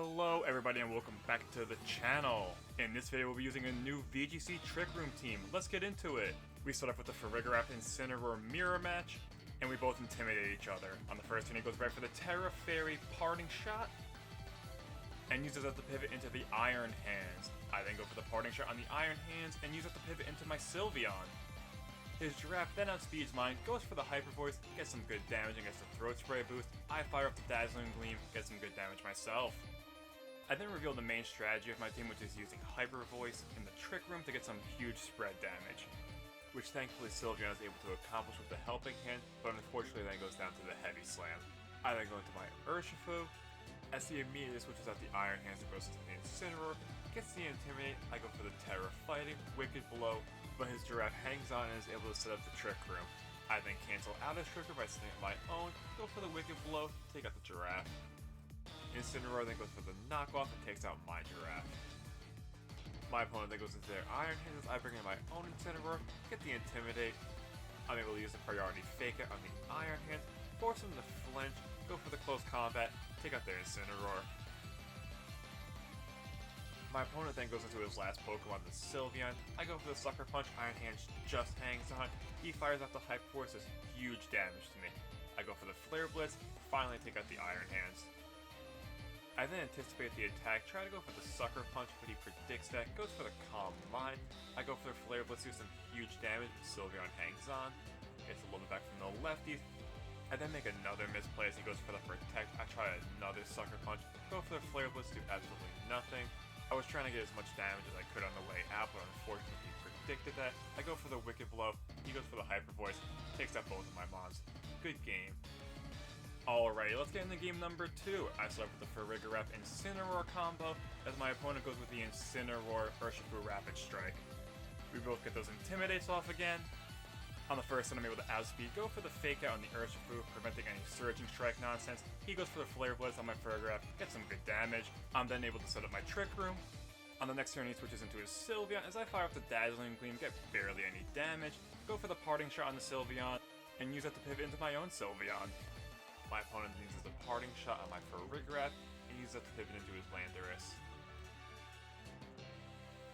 Hello everybody and welcome back to the channel. In this video we'll be using a new VGC Trick Room team. Let's get into it. We start off with the Farigiraf Incineroar mirror match, and we both intimidate each other. On the first turn he goes right for the Terra Fairy parting shot, and uses that to pivot into the Iron Hands. I then go for the parting shot on the Iron Hands, and use that to pivot into my Sylveon. His Giraffe then outspeeds mine, goes for the Hyper Voice, gets some good damage and gets the Throat Spray boost. I fire up the Dazzling Gleam, get some good damage myself. I then reveal the main strategy of my team, which is using Hyper Voice in the Trick Room to get some huge spread damage, which thankfully Sylveon is able to accomplish with the Helping Hand, but unfortunately then goes down to the Heavy Slam. I then go into my Urshifu. As he immediately switches out the Iron Hands and goes into the Incineroar, gets the Intimidate. I go for the Terra Fighting, Wicked Blow, but his Giraffe hangs on and is able to set up the Trick Room. I then cancel out his Trick Room by setting up my own, go for the Wicked Blow, take out the Giraffe. Incineroar then goes for the Knockoff and takes out my Giraffe. My opponent then goes into their Iron Hands as I bring in my own Incineroar, get the Intimidate. I'm able to use the Priority Fake Out on the Iron Hands, force him to flinch, go for the Close Combat, take out their Incineroar. My opponent then goes into his last Pokemon, the Sylveon. I go for the Sucker Punch, Iron Hands just hangs on. He fires out the Hyper Force, does huge damage to me. I go for the Flare Blitz, finally take out the Iron Hands. I then anticipate the attack, try to go for the Sucker Punch, but he predicts that, goes for the Calm Mind. I go for the Flare Blitz, do some huge damage, but Sylveon hangs on. Gets a little bit back from the lefties. I then make another misplay as he goes for the Protect. I try another Sucker Punch, go for the Flare Blitz, do absolutely nothing. I was trying to get as much damage as I could on the way out, but unfortunately he predicted that. I go for the Wicked Blow, he goes for the Hyper Voice, takes out both of my mons. Good game. Alrighty, let's get into game number 2. I start with the Farigiraf Incineroar combo, as my opponent goes with the Incineroar Urshifu Rapid Strike. We both get those Intimidates off again. On the first turn I'm able to outspeed, go for the Fake Out on the Urshifu, preventing any Surging Strike nonsense. He goes for the Flare Blitz on my Farigiraf, gets some good damage. I'm then able to set up my Trick Room. On the next turn he switches into his Sylveon, as I fire up the Dazzling Gleam, get barely any damage, go for the Parting Shot on the Sylveon, and use that to pivot into my own Sylveon. My opponent uses the Parting Shot on my Farigiraf, and uses that to pivot into his Landorus.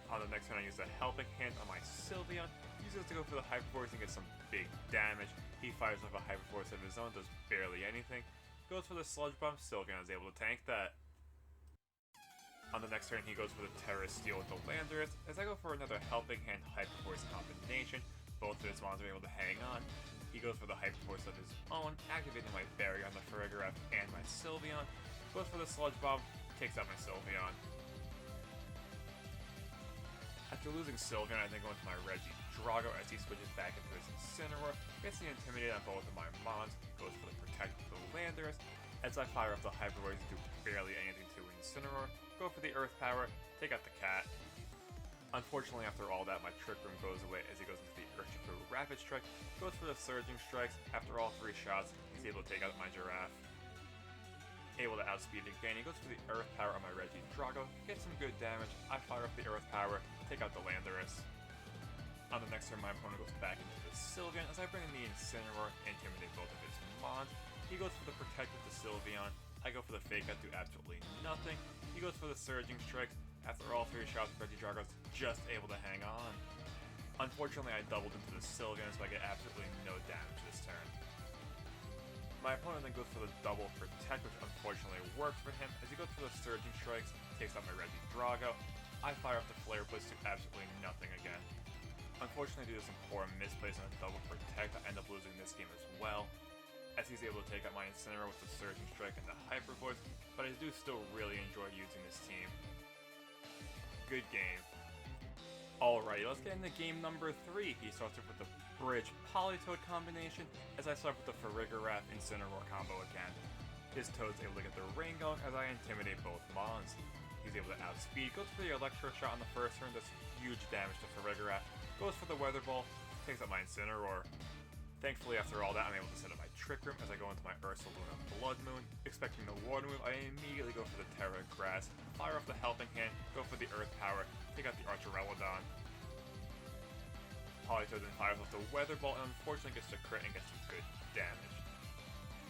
On the next turn I use the Helping Hand on my Sylveon, uses it to go for the Hyper Force and get some big damage. He fires off a Hyper Force of his own, does barely anything. Goes for the Sludge Bomb, Sylveon is able to tank that. On the next turn he goes for the Terra Steel with the Landorus, as I go for another Helping Hand Hyper Force combination. Both of his mons are able to hang on. He goes for the Hyper Force of his own, activating my Barrier on the Farigiraf and my Sylveon. Goes for the Sludge Bomb, takes out my Sylveon. After losing Sylveon, I then go into my Regidrago as he switches back into his Incineroar, gets the Intimidate on both of my mons, goes for the Protect with the Landorus. As I fire up the Hyper Voice, do barely anything to Incineroar, go for the Earth Power, take out the cat. Unfortunately, after all that, my Trick Room goes away as he goes into the Urshifu Rapid Strike, goes for the Surging Strikes. After all 3 shots, he's able to take out my Giraffe. Able to outspeed again, he goes for the Earth Power on my Regidrago, gets some good damage. I fire up the Earth Power, take out the Landorus. On the next turn, my opponent goes back into the Sylveon as I bring in the Incineroar, intimidate both of his mons. He goes for the Protect with the Sylveon. I go for the Fake Out, do absolutely nothing. He goes for the Surging Strikes. After all 3 shots, Regidrago is just able to hang on. Unfortunately, I doubled into the Sylveon, so I get absolutely no damage this turn. My opponent then goes for the double Protect, which unfortunately works for him, as he goes for the Surging Strikes, takes out my Regidrago. I fire up the Flare Blitz, do absolutely nothing again. Unfortunately, due to some poor misplays on a double Protect, I end up losing this game as well, as he's able to take out my Incineroar with the Surging Strike and the Hyper Voice, but I do still really enjoy using this team. Good game. Alrighty, let's get into game number 3. He starts off with the Bridge Politoad combination, as I start with the Farigiraf Incineroar combo again. His Toad's able to get the rain going as I intimidate both mons. He's able to outspeed, goes for the Electro Shot on the first turn, does huge damage to Farigiraf, goes for the Weather Ball, takes out my Incineroar. Thankfully, after all that, I'm able to set up my Trick Room as I go into my Ursaluna Blood Moon. Expecting the Water move, I immediately go for the Terra Grass, fire off the Helping Hand, go for the Earth Power, take out the Archerelodon. Politoad then fires off the Weather Ball and unfortunately gets to crit and gets some good damage.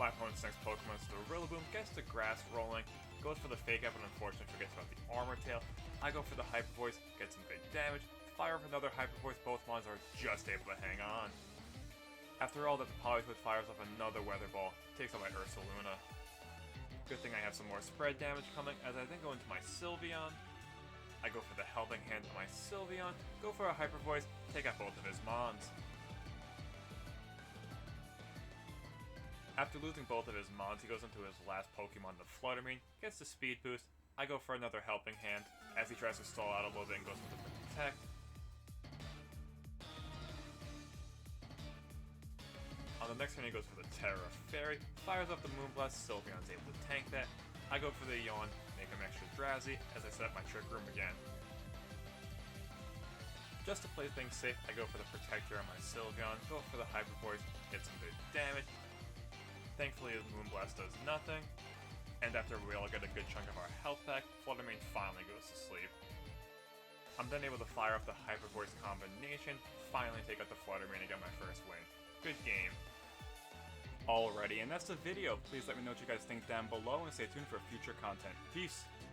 My opponent's next Pokemon is the Rillaboom, gets the Grass rolling, goes for the fake out, but unfortunately forgets about the armor tail. I go for the hyper voice, get some good damage, fire off another hyper voice, both mons are just able to hang on. After all that, the Polyswitch fires off another weather ball, takes out my Ursaluna. Good thing I have some more spread damage coming, as I then go into my Sylveon. I go for the helping hand on my Sylveon, go for a hyper voice, take out both of his mons. After losing both of his mons, he goes into his last Pokemon, the Fluttermane, gets the speed boost. I go for another helping hand, as he tries to stall out a little bit and goes for the Protect. On the next turn he goes for the Terra Fairy, fires off the Moonblast, Sylveon's able to tank that. I go for the Yawn, make him extra drowsy, as I set up my Trick Room again. Just to play things safe, I go for the Protector on my Sylveon, go for the Hyper Voice, get some good damage. Thankfully his Moonblast does nothing, and after we all get a good chunk of our health back, Fluttermane finally goes to sleep. I'm then able to fire off the Hyper Voice combination, finally take out the Fluttermane and get my first win. Good game. Alrighty, and that's the video. Please let me know what you guys think down below and stay tuned for future content. Peace!